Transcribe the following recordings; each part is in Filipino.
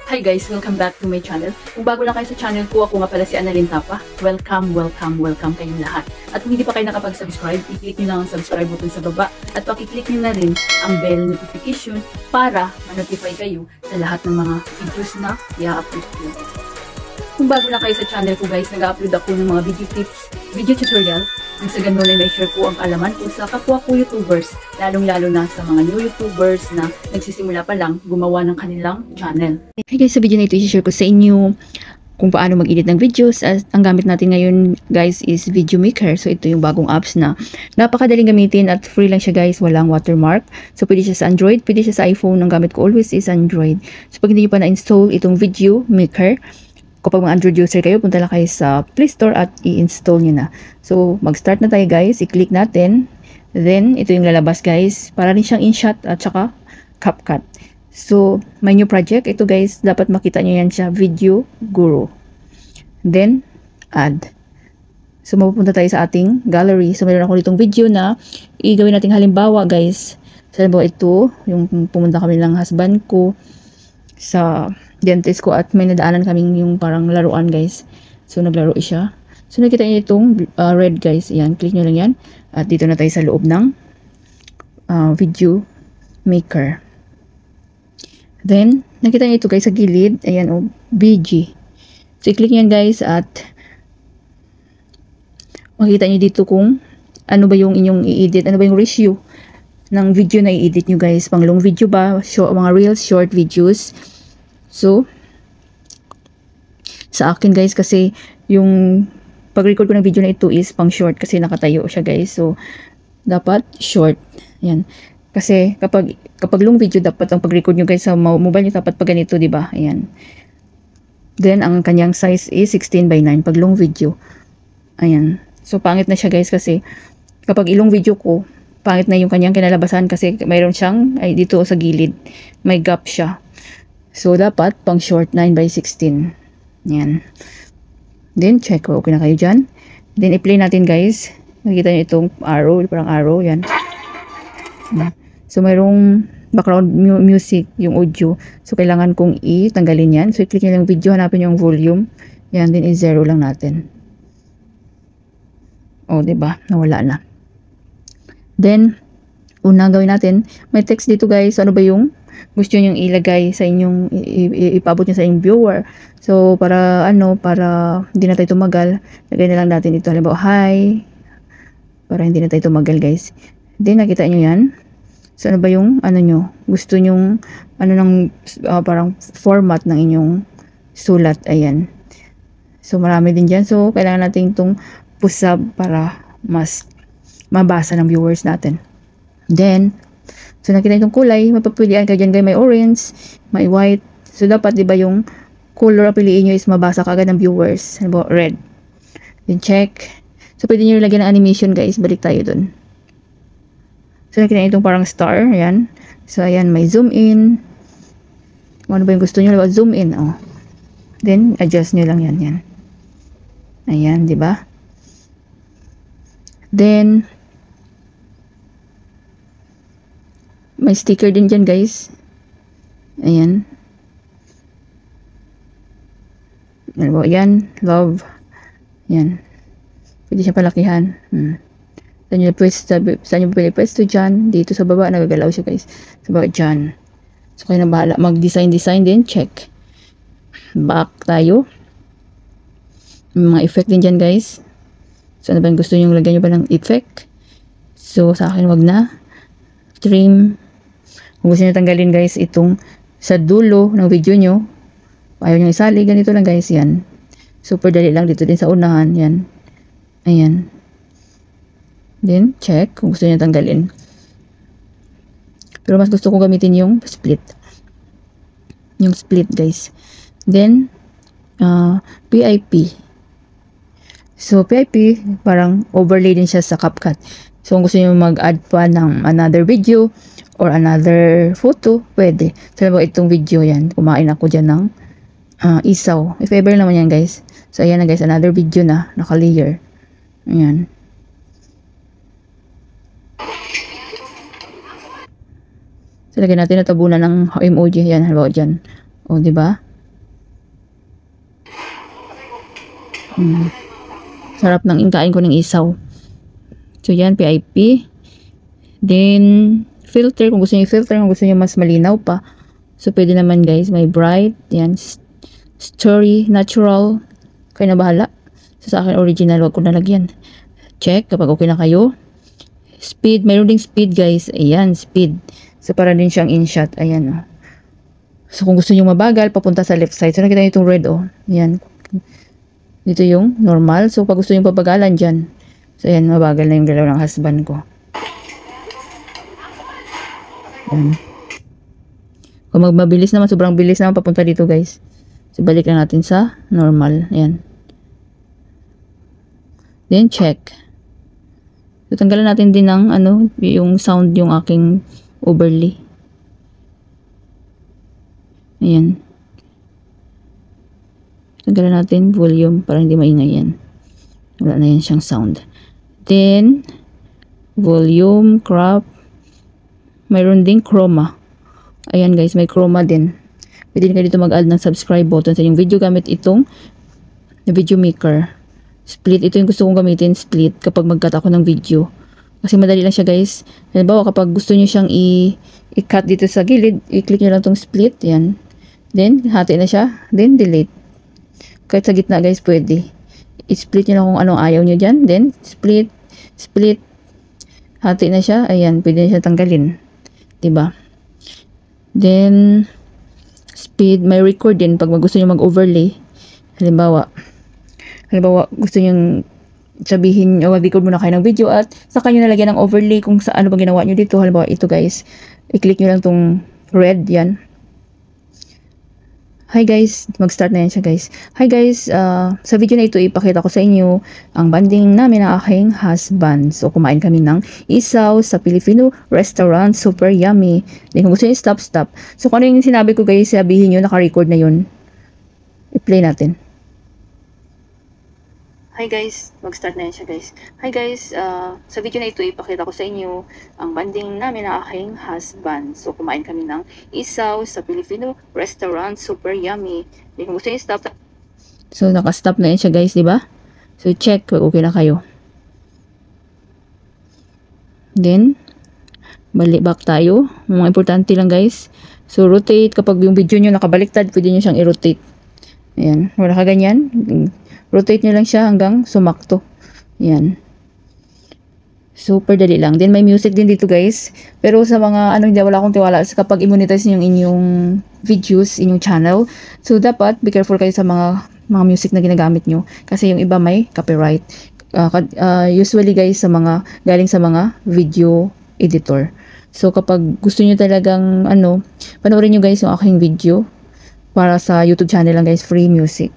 Hi guys! Welcome back to my channel. Kung bago lang kayo sa channel ko, ako nga pala si Annalyn Tapa. Welcome kayong lahat. At kung hindi pa kayo nakapag-subscribe, i-click nyo lang ang subscribe button sa baba at pakiclick nyo na rin ang bell notification para ma-notify kayo sa lahat ng mga videos na i-upload ko. Kung bago lang kayo sa channel ko guys, nag-upload ako ng mga video tips, video tutorial, nang sa ganun ay may share ko ang kaalaman ko sa kapwa ko YouTubers, lalong-lalo na sa mga new YouTubers na nagsisimula pa lang gumawa ng kanilang channel. Hey guys, sa video na ito, i-share ko sa inyo kung paano mag-edit ng videos. At ang gamit natin ngayon guys is Video Maker. So ito yung bagong apps na napakadaling gamitin at free lang siya guys, walang watermark. So pwede siya sa Android, pwede siya sa iPhone. Ang gamit ko always is Android. So pag hindi nyo pa na-install itong Video Maker, kapag mga Android user kayo, punta lang kayo sa Play Store at i-install nyo na. So, mag-start na tayo guys. I-click natin. Then, ito yung lalabas guys. Para rin siyang InShot at saka CapCut. So, my new project. Ito guys, dapat makita nyo yan siya. Video Guru. Then, add. So, mapupunta tayo sa ating gallery. So, meron ako ditong video na i-gawin natin halimbawa guys. So, halimbawa ito, yung pumunta kami ng husband ko sa dentist ko at may nadaanan kaming yung parang laruan guys. So naglaro siya. So nakita niyo itong red guys. Ayan, click nyo lang yan. At dito na tayo sa loob ng Video Maker. Then nakita niyo ito guys sa gilid. Ayan o, BG. So i-click nyo yan guys at makikita nyo dito kung ano ba yung inyong i-edit. Ano ba yung ratio ng video na i-edit nyo guys. Pang long video ba? Mga reels, short videos. So, sa akin guys, kasi yung pag-record ko ng video na ito is pang short kasi nakatayo siya guys. So, dapat short. Yan. Kasi kapag long video, dapat ang pag-record nyo guys sa mobile nyo, dapat pag ganito, diba? Ayan. Then, ang kanyang size is 16:9 pag long video. Ayan. So, pangit na siya guys kasi kapag ilong video ko, pangit na yung kanyang kinalabasan kasi mayroon siyang, dito sa gilid, may gap siya. So, dapat pang short 9:16. Yan. Then, check ko. Okay na kayo dyan. Then, i-play natin guys. Nakikita nyo itong arrow. Parang arrow. Yan. So, mayroong background music, yung audio. So, kailangan kong i-tanggalin yan. So, i-click nyo lang video. Hanapin yung volume. Yan. Then, i-zero lang natin. O, diba? Nawala na. Then, unang gawin natin, may text dito guys. So, ano ba yung gusto nyo ilagay sa inyong, ipabot nyo sa inyong viewer. So, para hindi na tayo tumagal, lagay na lang natin ito. Halimbawa, hi. Para hindi na tayo tumagal guys. Then, nakita nyo yan. So, ano ba yung, gusto nyong, parang format ng inyong sulat. Ayan. So, marami din dyan. So, kailangan natin itong push-up para mas mabasa ng viewers natin. Then, so nakita itong kulay, mapapilian kayo dyan guys, may orange, may white. So dapat diba yung color ang piliin nyo is mabasa kagad ng viewers. Ano ba? Red. Then check. So pwede nyo lagyan ng animation guys, balik tayo dun. So nakita itong parang star, ayan. So ayan, may zoom in. Kung ano ba yung gusto nyo, zoom in. Oh. Then adjust nyo lang yan. Yan. Ayan, diba? Then may sticker din dyan guys. Ayan. Ano ba? Ayan. Love. Ayan. Pwede siya palakihan. Saan nyo pwede pwesto dyan. Dito sa baba. Nagagalaw siya guys. Sa baba dyan. So kayo na bahala. Mag-design din. Check. Back tayo. May mga effect din dyan guys. So ano ba yung gusto nyo? Lagyan nyo ba ng effect? So sa akin wag na. Trim. Kung gusto nyo tanggalin guys itong sa dulo ng video nyo, ayaw nyo isali, ganito lang guys, yan. Super dali lang dito din sa unahan, yan. Ayan. Then, check kung gusto nyo tanggalin. Pero mas gusto ko gamitin yung split. Yung split guys. Then, PIP. So, PIP, parang overlay din siya sa CapCut. So, kung gusto nyo mag-add pa ng another video, or another photo, pwede. So, itong video yan. Kumain ako dyan ng isaw. If ever naman yan, guys. So, ayan na, guys. Another video na. Naka-layer. Ayan. So, lagyan natin na tabunan ng emoji. Yan, halimbawa dyan. O, diba? Sarap ng inkain ko ng isaw. So yan, PIP. Then, filter. Kung gusto niyo filter, kung gusto niyo mas malinaw pa. So, pwede naman guys. May bright. Yan. Story. Natural. Kayo na bahala. So, sa akin original. Huwag ko nalagyan. Check kapag okay na kayo. Speed. Mayroon ding speed guys. Ayan. Speed. So, para din siyang in-shot. Ayan. Oh. So, kung gusto niyo mabagal, papunta sa left side. So, nakita niyo itong red. Oh. Ayan. Dito yung normal. So, pag gusto niyo pabagalan dyan. So, ayan. Mabagal na yung galaw ng husband ko. Ayan. Kung magmabilis naman, sobrang bilis naman papunta dito guys. So, balik lang natin sa normal. Ayan. Then, check. So, tanggalan natin din ng, yung sound yung aking overlay. Ayan. Tanggalan natin volume para hindi maingay yan. Wala na yan siyang sound. Then, volume, crop. Mayroon ding chroma. Ayan guys, may chroma din. Pwede din kayo dito mag-add ng subscribe button sa inyong video gamit itong video maker. Split, ito yung gusto kong gamitin, split, kapag mag-cut ako ng video. Kasi madali lang siya guys. Halimbawa, kapag gusto nyo siyang i-cut dito sa gilid, i-click nyo lang itong split. Yan. Then, hati na siya. Then, delete. Kahit sa gitna guys, pwede. I-split nyo lang kung anong ayaw nyo dyan. Then, split, split. Hati na siya. Ayan, pwede na siya tanggalin. Diba? Then, speed, may record din pag gusto nyo mag-overlay. Halimbawa, gusto nyo sabihin, o mag-record muna kayo ng video at saka nyo nalagyan ng overlay kung sa ano ba ginawa nyo dito. Halimbawa, ito guys, i-click nyo lang tong red, yan. Hi guys, mag-start na yan siya guys. Hi guys, sa video na ito ipakita ko sa inyo ang banding namin ng aking husband. So kumain kami ng isaw sa Filipino restaurant, super yummy. Then kung gusto nyo stop. So kung ano yung sinabi ko guys, sabihin nyo, naka-record na yun. I-play natin. Hi guys, mag-start na yan siya guys. Hi guys, sa video na ito ipakita ko sa inyo ang banding namin ng aking husband. So kumain kami ng isaw sa Filipino restaurant, super yummy. Then kung gusto nyo stop. So naka-stop na yan siya guys, di ba? So check, okay na kayo. Then, balik back tayo. Mga importante lang guys. So rotate, kapag yung video nyo nakabaliktad, pwede nyo siyang i-rotate. Ayan, wala ka ganyan. Rotate nyo lang siya hanggang sumakto. Yan. Super dali lang. Then may music din dito guys. Pero sa mga hindi wala akong tiwala kapag i-monetize yung inyong videos, inyong channel. So dapat be careful kayo sa mga music na ginagamit nyo. Kasi yung iba may copyright. Usually guys galing sa mga video editor. So kapag gusto nyo talagang panoorin nyo guys yung aking video para sa YouTube channel lang guys, free music.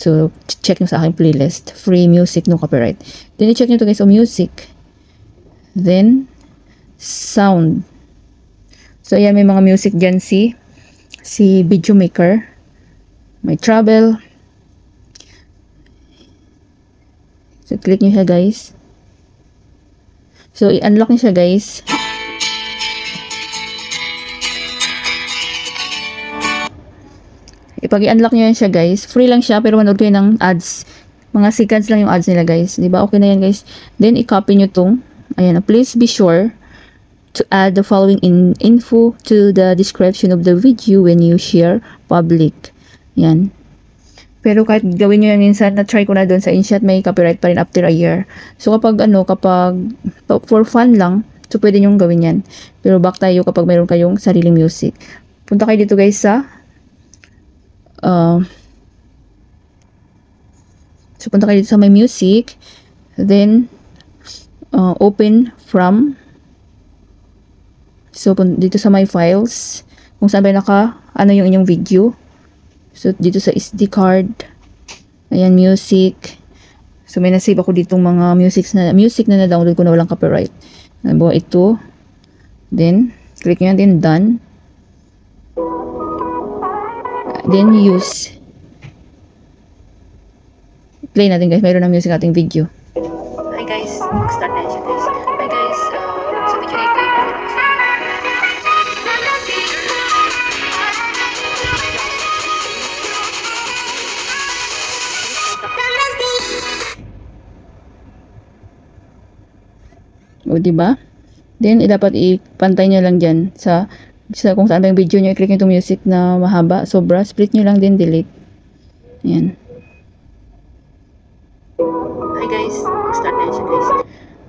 So, check nyo sa aking playlist. Free music, no copyright. Then, i-check nyo to guys, music. Then, sound. So, ayan, may mga music dyan si video maker. May travel. So, click nyo siya guys. So, i-unlock nyo siya guys. Pag i-unlock nyo yan siya guys, free lang siya pero manood kayo ng ads. Mga seconds lang yung ads nila guys. Diba? Okay na yan guys. Then i-copy nyo tong. Ayan. Please be sure to add the following info to the description of the video when you share public. Yan. Pero kahit gawin nyo yan minsan, na-try ko na doon sa InShot, may copyright pa rin after a year. So kapag for fun lang, so pwede nyo gawin yan. Pero back tayo kapag mayroon kayong sariling music. Punta kayo dito guys sa so punta kayo dito sa my music, then open from, so dito sa my files, kung saan ba yung inyong video. So dito sa SD card, ayan, music. So may nasave ako ditong mga music na na-download ko na walang copyright. Nabuha ito, then click nyo yan, then done. Then use. Play natin guys. Mayroon na music ating video. Hi guys. Start na siya guys. Hi guys. Sa video na ito ipakita ko sa O, diba? Then, dapat ipantay nyo lang dyan sa kung saan ba yung video nyo, i-click nyo itong music na mahaba, sobra, split nyo lang din, delete. Ayan. Hi guys, start na siya guys.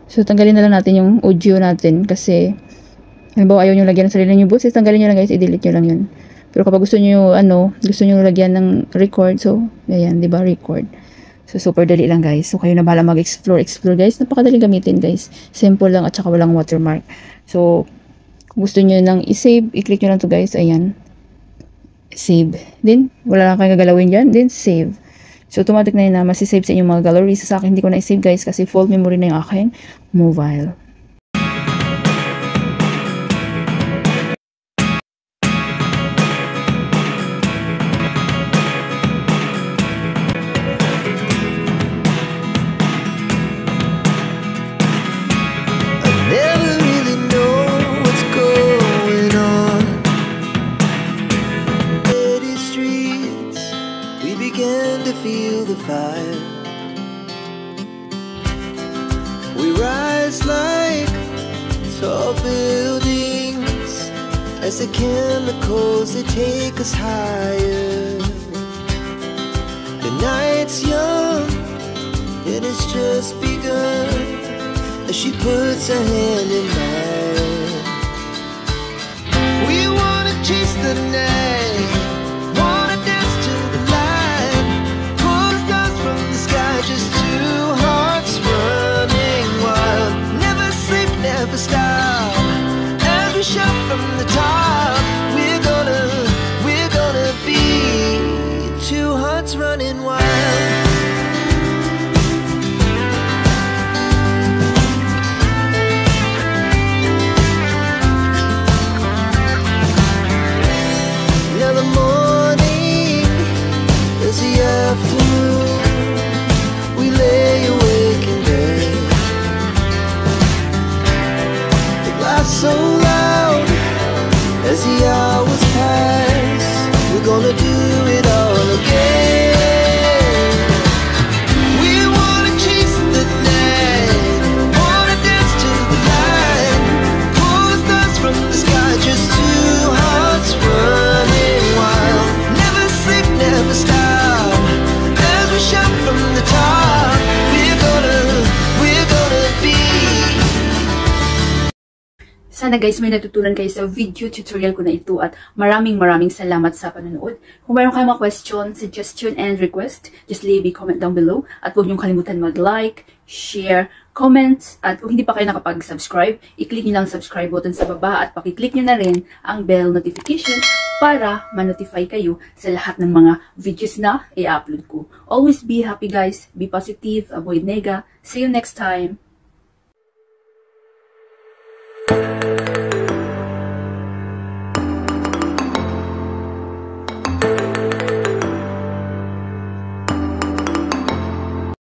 So, tanggalin na lang natin yung audio natin kasi halimbawa ayaw nyo lagyan ng sarili nyo boses, tanggalin nyo lang guys, i-delete nyo lang yun. Pero kapag gusto nyo, gusto nyo lagyan ng record, so, ayan, diba, record. So, super dali lang guys. So, kayo na bahala mag-explore guys. Napakadaling gamitin guys. Simple lang at saka walang watermark. So, kung gusto nyo nang i-save, i-click nyo lang to guys, ayan. Save. Then, wala lang kayong gagalawin dyan, then save. So, automatic na yun na masisave sa inyong mga galleries. Sa akin, hindi ko na-save guys kasi full memory na yung aking mobile. Feel the fire. We rise like tall buildings as the chemicals they take us higher. The night's young and it's just begun as she puts her hand in mine. We wanna chase the night, wanna dance to the light, pull the stars from the sky, just two hearts running wild. Never sleep, never stop, as we shout from the top. We're gonna be two hearts running wild. So loud as the hours pass, we're gonna do it all again. We wanna chase the night, wanna dance to the light, pull the stars from the sky, just two hearts running wild. Never sleep, never stop, as we shout from the top. We're gonna be. Sana guys may natutunan kayo sa video tutorial ko na ito at maraming salamat sa panonood. Kung mayroon kayong mga question, suggestion, and request, just leave a comment down below. At huwag niyong kalimutan mag-like, share, comment, at kung hindi pa kayo nakapag-subscribe, i-click niyo lang ang subscribe button sa baba at pakiclick niyo na rin ang bell notification para ma-notify kayo sa lahat ng mga videos na i-upload ko. Always be happy guys, be positive, avoid nega. See you next time!